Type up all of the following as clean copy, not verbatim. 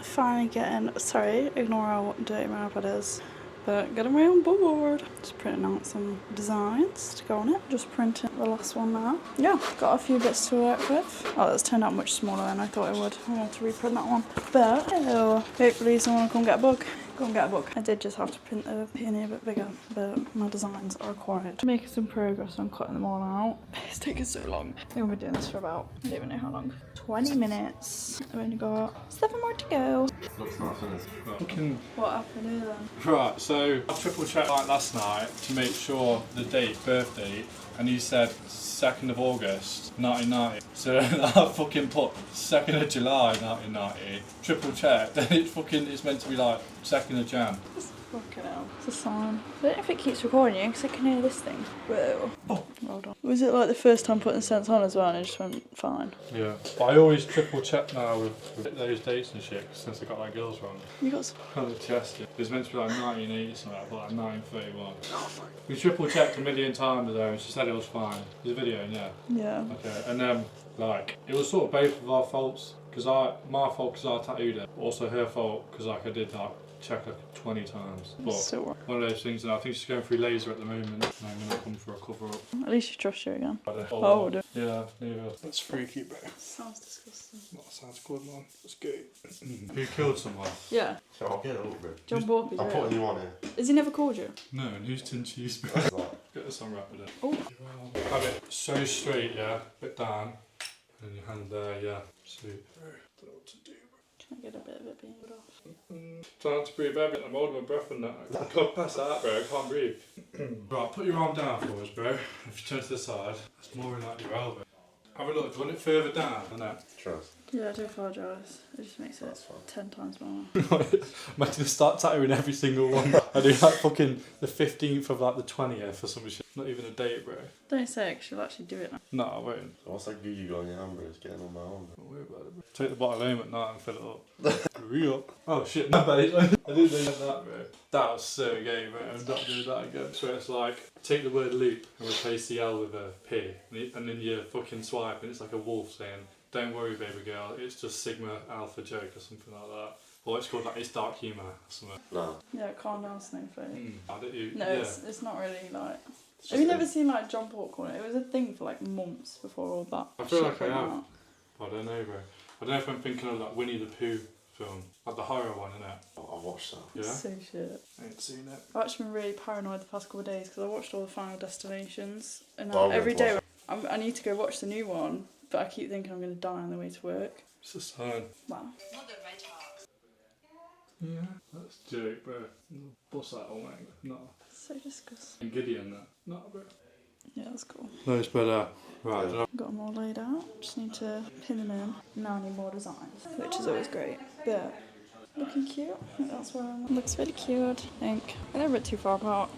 finally getting, sorry, ignore how dirty my iPad is, but getting way on board. Just printing out some designs to go on it. Just printing the last one now. Yeah, got a few bits to work with. Oh, that's turned out much smaller than I thought it would. I'm going to have to reprint that one. But hopefully someone will come get a book. Go and get a book. I did just have to print the peony a bit bigger, but my designs are required. Making some progress on cutting them all out. It's taking so long. I think I've been doing this for about, I don't even know how long. 20 minutes. I've only got 7 more to go. Looks nice, isn't it? What happened here then? Right, so I triple checked like last night to make sure the birth date, and you said 2nd of August 1990. So I fucking put 2nd of July 1990. Triple checked, and it's meant to be like 2nd of Jan. Fucking hell. It's a sign. I don't know if it keeps recording you because I can hear this thing. Whoa. Oh. Hold on. Was it like the first time putting sense on as well and it just went fine? Yeah. But I always triple check now with those dates and shit since I got my girls wrong. You got some? On the test, it was meant to be like 1980 something, I put like 1931. Oh my. We triple checked a million times though and she said it was fine. There's a video, yeah. Yeah. Okay, and then like it was sort of both of our faults because my fault because I tattooed it, also her fault because like I did like check like 20 times. But So, one of those things, and I think she's going through laser at the moment. And I'm gonna come for a cover up. at least you trust you again. Oh, yeah, neither. That's freaky, bro. Sounds disgusting. That sounds good, man. That's good. Who killed someone? Yeah. So I'll get a little bit. John Borky's I'll put a new one here. Has he never called you? No, and who's tin cheese? That's like, Get this unwrapped with it. Oh. Have it so straight, yeah, bit down, and your hand there, yeah. Super. Don't know what to do. Trying to get a bit of it being off. Trying to breathe heavy. I'm holding my breath and that. I can't pass out, bro. I can't breathe. Right, put your arm down for us, bro. If you turn to the side, that's more like your elbow. Have a look. Do you want it further down than that? trust. Yeah, I do apologise. It just makes it 10 times more. I'm going to start tattooing every single one. I do like fucking the 15th of like the 20th or some shit. Not even a date, bro. Don't say it 'cause you'll actually do it now. No, I won't. So what's that goo you got on your hand, bro? It's getting on my arm. Don't worry about it, bro. Take the bottle home at night and fill it up. Hurry up. Oh shit, my bad. I didn't do that, bro. That was so gay, bro. I'm not doing that again. So it's like, take the word loop and replace the L with a P. And then you fucking swipe and it's like a wolf saying, don't worry, baby girl, it's just Sigma Alpha joke or something like that. Or it's called like, it's dark humour or something. No. Yeah, calm down, Snowflake. I don't you, No, yeah. it's not really like... It's Have you just never seen like John Portcorn? It was a thing for like months before all that. I feel shit like I came have. out. I don't know, bro. I don't know if I'm thinking of like Winnie the Pooh film. Like the horror one, innit? Oh, I watched that. Yeah? So shit. I ain't seen it. I've actually been really paranoid the past couple of days because I watched all the Final Destinations and Oh, every yeah, day I need to go watch the new one, but I keep thinking I'm going to die on the way to work. It's a sign. Wow. Yeah, that's a joke, bro. Bust that all, mate. No. So disgusting. And Gideon, that. No, bro. Yeah, that's cool. No, it's better. Right, Yeah. Got them all laid out. Just need to pin them in. Now I need more designs, which is always great. But looking cute. I think that's where I'm. Looks really cute. I think they're a bit too far apart,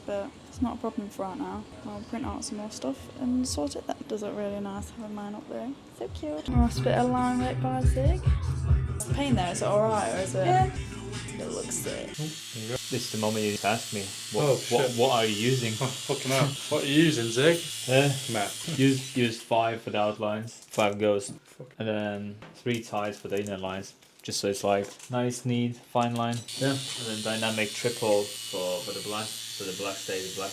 but it's not a problem for right now. I'll print out some more stuff and sort it then. Does look really nice having mine up there. So cute. Nice bit of line work by Zig. The paint there, is it alright or is it? Yeah. It looks sick. This is the moment you ask me, Oh, shit. what are you using? Oh, fucking hell. What are you using, Zig? Matt. Use 5 for the outlines, 5 goes, and then 3 ties for the inner lines. Just so it's like nice, neat, fine line. Yeah. And then dynamic triple for the black, so the black stays black.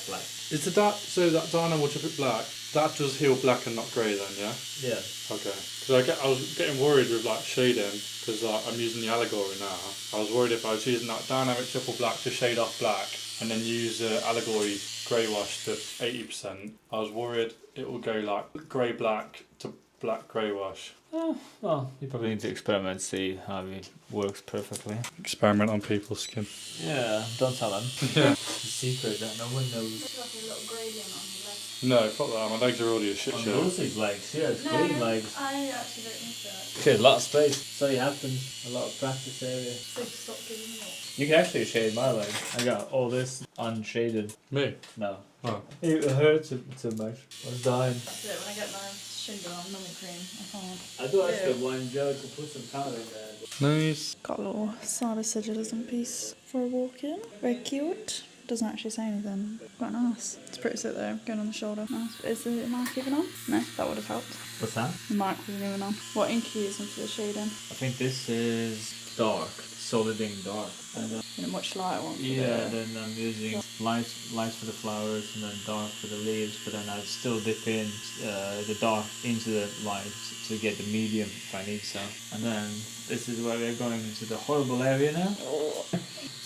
Is that dynamo triple black, that does heal black and not grey then, yeah? Yeah. Okay. Because I was getting worried with like shading, because like, I'm using the allegory now. I was worried if I was using that dynamic triple black to shade off black, and then use allegory grey wash to 80%, I was worried it will go like grey black to black grey wash. Oh, well, you probably need to experiment, see how it works perfectly. Experiment on people's skin. Yeah, don't tell them. Yeah. It's a secret that no one knows. Like a little gradient on your leg. No, fuck that, my legs are already a shit On show. Lucy's legs, yeah, it's clean legs. I actually don't need that. Okay, a lot of space. So it happens. A lot of practice area. So stop giving me up. You can actually shade my legs. I got all this unshaded. Me? No. Oh. It hurts too much. I was dying. That's it, when I get my shingle on numbing cream, I can't. I do ask the one Joe to put some powder in there. Nice. Got a little side of sigilism piece for a walk in. Very cute. Doesn't actually say anything. Quite nice. It's pretty sick though, going on the shoulder. Nice. Is the mic even on? No, that would have helped. What's that? The mic wasn't even on. What ink are you using for the shading? I think this is dark, solid ink dark. And In a much lighter one. yeah, then I'm using light for the flowers and then dark for the leaves, but then I still dip in the dark into the light to get the medium if I need so. And then this is where we're going into the horrible area now.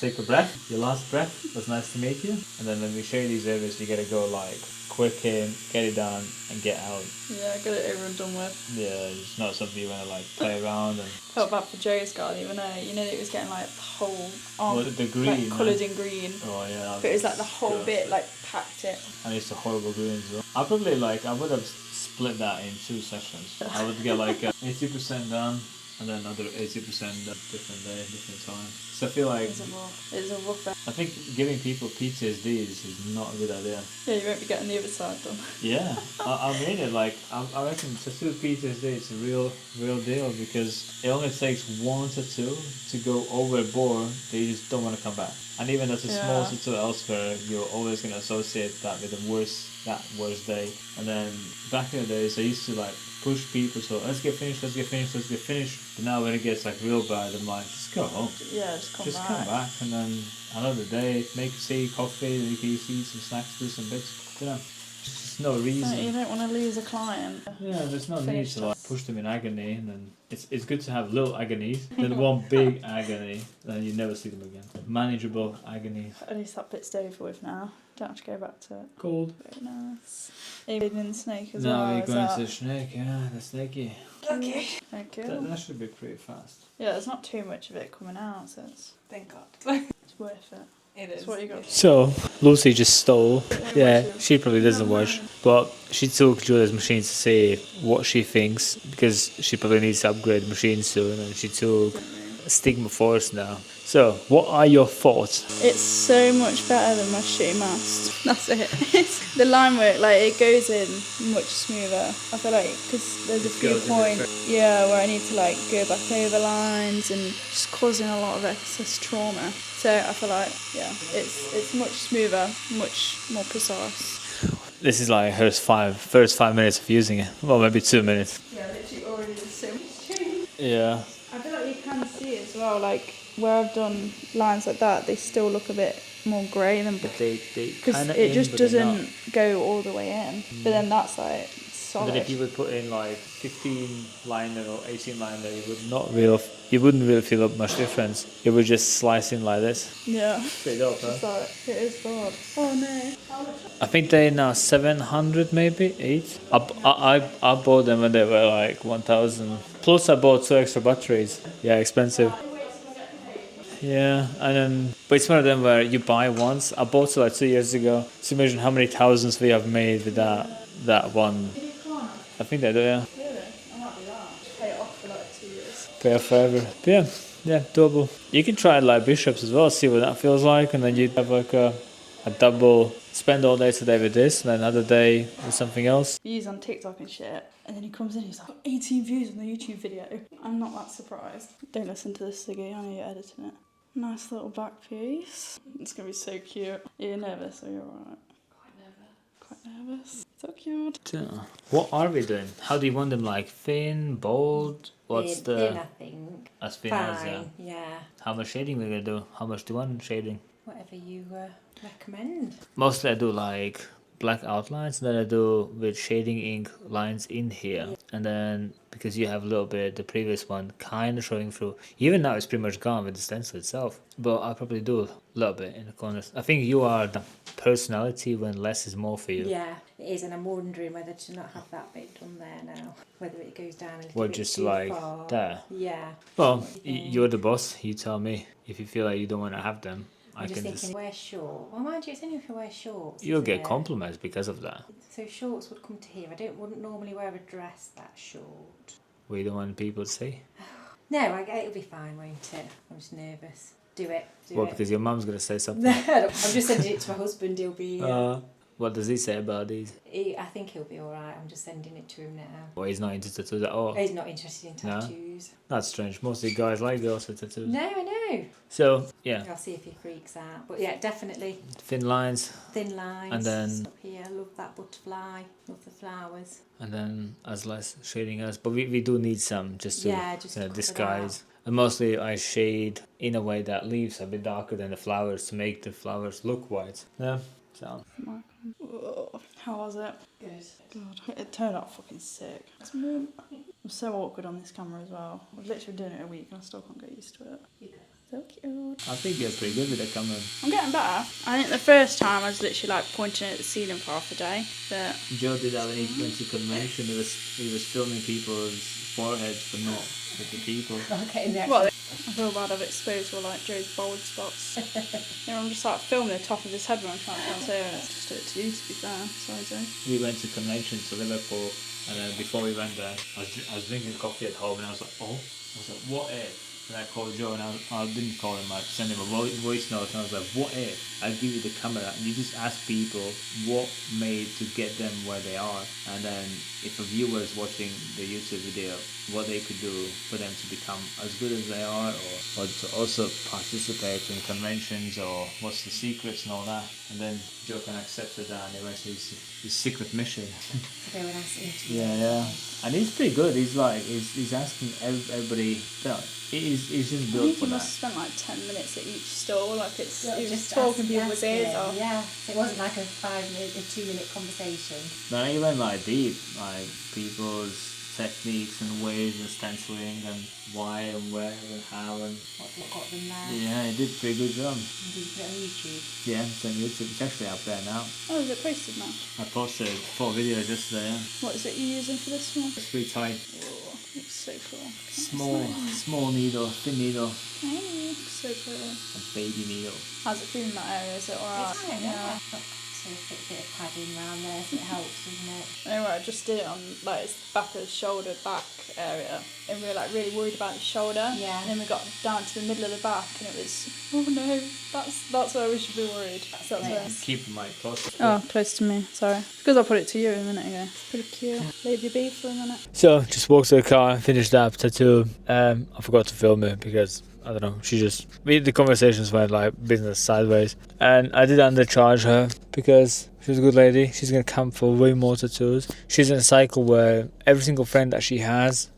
Take a breath, your last breath. It was nice to meet you. And then when we share these areas, you gotta go like quick in, get it done, and get out. Yeah, get it over and done with. Yeah, it's not something you wanna like play around and. Felt bad for Joe's garden, even though you know it was getting like the whole arm, Well, the green, like coloured in green. Oh yeah. But it was like the whole bit like packed it. And it's a horrible green as well. I probably I would have split that in 2 sessions. I would get like 80% done and then another 80% done different day, different time. So I feel like It's a rough end. I think giving people PTSDs is not a good idea. Yeah, you won't be getting the other side done. Yeah, I mean it. Like I reckon tattoo PTSD is a real deal because it only takes 1 to 2 to go overboard. They just don't want to come back. And even as a small Yeah. tattoo elsewhere, you're always gonna associate that with the worst day. And then back in the days, I used to like push people to let's get finished. But now when it gets like real bad, I'm like just go home. Yeah, just Come back and then another day, make tea, coffee, you can eat some snacks, do some bits. You know, just no reason. You don't want to lose a client. Yeah, there's no need Finish to like this. push them in agony, and then it's good to have little agonies, then one big agony, then you never see them again. Manageable agonies. At least that bit's over with now. Don't have to go back to it. Cold. Very nice. Even in the snake as Now well. we're is going that- to the snake, yeah, the snakey. Okay. Okay. That should be pretty fast. Yeah, there's not too much of it coming out, so Thank God. it's worth it. It That's is. what you got. So, Lucy just stole. Yeah, she probably doesn't watch. But she took Julia's machine to see what she thinks, because she probably needs to upgrade the machine soon, and she took Stigma Force now. So, what are your thoughts? It's so much better than my shitty mast. That's it. It's the line work, like it goes in much smoother. I feel like because there's a few goes in points, where I need to like go back over lines and just causing a lot of excess trauma. So I feel like it's much smoother, much more precise. This is like her first 5 minutes of using it. Well, maybe 2 minutes. Yeah, literally already there's so much change. Yeah. I feel like you can see as well, like where I've done lines like that, they still look a bit more grey than They because kinda it in, just but they're not. doesn't go all the way in. But then that's like solid. But if you would put in like 15 liner or 18 liner, you wouldn't really feel much difference. It would just slice in like this. Yeah. Straight up, huh? It's like, it is hard. Oh no. I think they're now 700 maybe, 8. I bought them when they were like 1,000. Plus I bought 2 extra batteries. Yeah, expensive. Yeah, and then, but it's one of them where you buy once. I bought it like 2 years ago. So imagine how many thousands we have made with that one. I think they do, yeah. Really? I might do that. Pay it off for like 2 years. Pay off forever. But yeah, double. You can try it like bishops as well, see what that feels like, and then you have like a double. Spend all day today with this, and then another day with something else. Views on TikTok and shit, and then he comes in, he's like, 18 views on the YouTube video. I'm not that surprised. Don't listen to this, Ziggy, I know you're editing it. Nice little back piece. It's gonna be so cute. You're nervous, or you're alright? Quite nervous. So cute. What are we doing? How do you want them? Like thin, bold? What's Thin, I think. as thin as Fine, yeah. How much shading we're gonna do? How much do you want shading? Whatever you recommend. Mostly I do like black outlines, and then I do with shading ink lines in here, and then because you have a little bit the previous one kind of showing through, even now it's pretty much gone with the stencil itself, but I'll probably do a little bit in the corners. I think you are the personality when less is more for you. Yeah, it is, and I'm wondering whether to not have that bit done there now, whether it goes down a little Or bit just too like far. there. Yeah. Well, you're the boss, you tell me. If you feel like you don't want to have them, I I'm just can thinking, wear short. Well, mind you, it's only if you wear shorts. You'll isn't get it? compliments because of that. So shorts would come to here. Wouldn't normally wear a dress that short. We don't want people to see. No, it'll be fine, won't it? I'm just nervous. Do it. Well, it. because your mum's gonna say something. I'm just sending it to my husband. He'll be. What does he say about these? I think he'll be all right. I'm just sending it to him now. Well, he's not into tattoos at all. He's not interested in No? tattoos. That's strange. Mostly guys like girls with tattoos. No, I know. So, yeah, I'll see if he freaks out. But yeah, definitely thin lines, thin lines. And then- up here, love that butterfly, love the flowers. and then as less shading as. But we do need some just to Yeah, just to cover disguise. And mostly I shade in a way that leaves a bit darker than the flowers to make the flowers look white. Yeah, so. Ugh, how was it? Good. God, it turned out fucking sick. I'm so awkward on this camera as well. I've literally been doing it a week and I still can't get used to it. So cute. I think you're pretty good with the camera. I'm getting better. I think the first time I was literally like pointing at the ceiling for half a day. But Joe did that when he went to convention. He was filming people's foreheads, but not with the people. Okay, next. well, I feel bad I've exposed all like Joe's bald spots. I'm just like filming the top of his head when I'm trying to film it. It's just it to you, to be fair. Sorry, Joe. We went to convention to Liverpool, and then before we went there, I was drinking coffee at home, and I was like, what if? And I called Joe, and I didn't call him, I sent him a voice note, and I was like, what if I give you the camera and you just ask people what made to get them where they are, and then if a viewer is watching the YouTube video, what they could do for them to become as good as they are, or to also participate in conventions, or what's the secrets and all that. And then Joe kind of accepted that, and he went to his secret mission. To go and ask interview. Yeah. And he's pretty good. He's like, he's asking everybody. He's just I built think for he that. must have spent like 10 minutes at each stall. Like it's Well, he was just talking ask- people's ask ears him, off. Yeah, so it wasn't like a 2-minute conversation. No, he went like deep, like people's techniques and ways and stenciling and why and where and how and What got them there? yeah, he did a pretty good job. And did you put it on YouTube? Yeah, it's on YouTube. It's actually up there now. Oh, is it posted now? I posted 4 videos yesterday. Yeah. What is it you're using for this one? It's pretty tight. Oh, looks so cool. Small needle, thin needle, Oh, so cool. a baby needle. How's it feeling in that area? Is it alright? It's fine, yeah. So a bit of padding around there, so it helps, doesn't it? Anyway, I just did it on like its back of the shoulder back area, and we were like really worried about the shoulder. Yeah. And then we got down to the middle of the back, and it was, oh no, that's where we should be worried. So that's where. Keep the mic close. Oh, close to me. Sorry, because I put it to you a minute ago. It's pretty cute. Leave your beef for a minute. So just walked to the car and finished that tattoo. I forgot to film it because I don't know. The conversations went like business sideways, and I did undercharge her because she's a good lady. She's gonna come for way more tattoos. She's in a cycle where every single friend that she has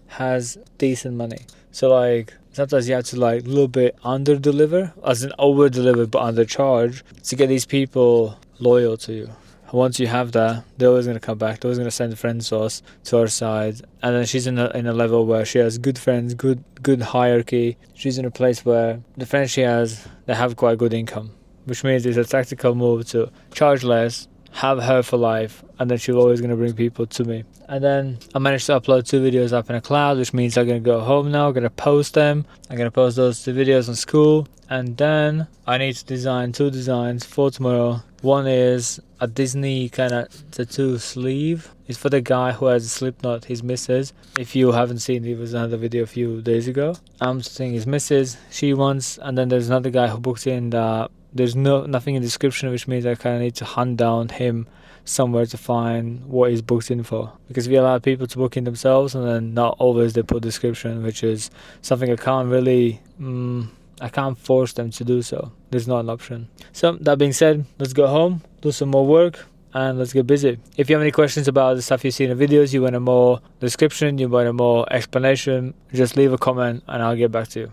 decent money. So like sometimes you have to like a little bit under deliver, as in over deliver but undercharge, to get these people loyal to you. Once you have that, they're always going to come back. They're always going to send friend sauce to her side. And then she's in a level where she has good friends, good hierarchy. She's in a place where the friends she has, they have quite good income, which means it's a tactical move to charge less, have her for life, and then she's always going to bring people to me. And then I managed to upload 2 videos up in a cloud, which means I'm going to go home now. I'm going to post them. I'm going to post those 2 videos on school. And then I need to design 2 designs for tomorrow. One is a Disney kind of tattoo sleeve. It's for the guy who has a slip knot, his missus. If you haven't seen it, was another video a few days ago. I'm saying his missus, she wants, and then there's another guy who booked in that there's nothing in the description, which means I kind of need to hunt down him somewhere to find what he's booked in for, because we allow people to book in themselves and then not always they put description, which is something I can't really I can't force them to do so. There's not an option. So that being said, let's go home, do some more work, and let's get busy. If you have any questions about the stuff you see in the videos, you want a more description, you want a more explanation, just leave a comment and I'll get back to you.